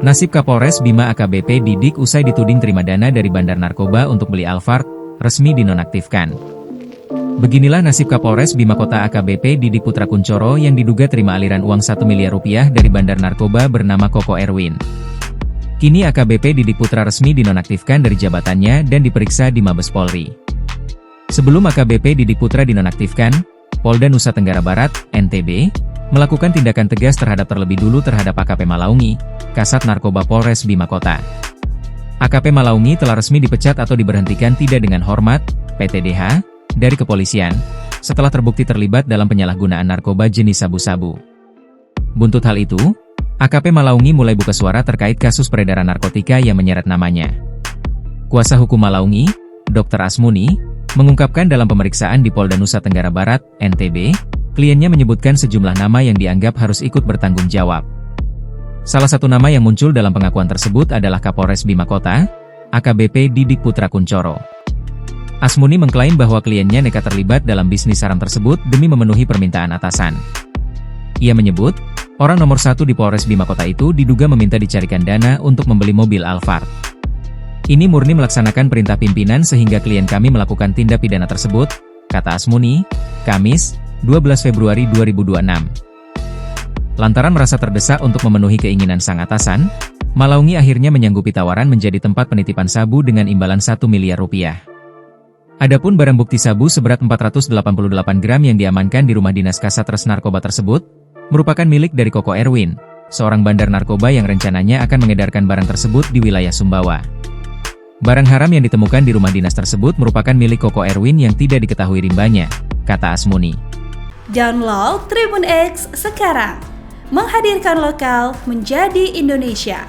Nasib Kapolres Bima AKBP Didik usai dituding terima dana dari bandar narkoba untuk beli Alphard, resmi dinonaktifkan. Beginilah nasib Kapolres Bima Kota AKBP Didik Putra Kuncoro yang diduga terima aliran uang 1 miliar rupiah dari bandar narkoba bernama Koko Erwin. Kini AKBP Didik Putra resmi dinonaktifkan dari jabatannya dan diperiksa di Mabes Polri. Sebelum AKBP Didik Putra dinonaktifkan, Polda Nusa Tenggara Barat, NTB, melakukan tindakan tegas terlebih dulu terhadap AKP Malaungi, Kasat Narkoba Polres Bima Kota. AKP Malaungi telah resmi dipecat atau diberhentikan tidak dengan hormat, PTDH, dari kepolisian, setelah terbukti terlibat dalam penyalahgunaan narkoba jenis sabu-sabu. Buntut hal itu, AKP Malaungi mulai buka suara terkait kasus peredaran narkotika yang menyeret namanya. Kuasa hukum Malaungi, Dr. Asmuni, mengungkapkan dalam pemeriksaan di Polda Nusa Tenggara Barat, NTB, kliennya menyebutkan sejumlah nama yang dianggap harus ikut bertanggung jawab. Salah satu nama yang muncul dalam pengakuan tersebut adalah Kapolres Bima Kota, AKBP Didik Putra Kuncoro. Asmuni mengklaim bahwa kliennya nekat terlibat dalam bisnis haram tersebut demi memenuhi permintaan atasan. Ia menyebut, orang nomor 1 di Polres Bima Kota itu diduga meminta dicarikan dana untuk membeli mobil Alphard. Ini murni melaksanakan perintah pimpinan sehingga klien kami melakukan tindak pidana tersebut, kata Asmuni, Kamis, 12 Februari 2026. Lantaran merasa terdesak untuk memenuhi keinginan sang atasan, Malaungi akhirnya menyanggupi tawaran menjadi tempat penitipan sabu dengan imbalan 1 miliar rupiah. Adapun barang bukti sabu seberat 488 gram yang diamankan di rumah dinas Kasat Res Narkoba tersebut, merupakan milik dari Koko Erwin, seorang bandar narkoba yang rencananya akan mengedarkan barang tersebut di wilayah Sumbawa. Barang haram yang ditemukan di rumah dinas tersebut merupakan milik Koko Erwin yang tidak diketahui rimbanya, kata Asmuni. Download Tribun X sekarang, menghadirkan lokal menjadi Indonesia.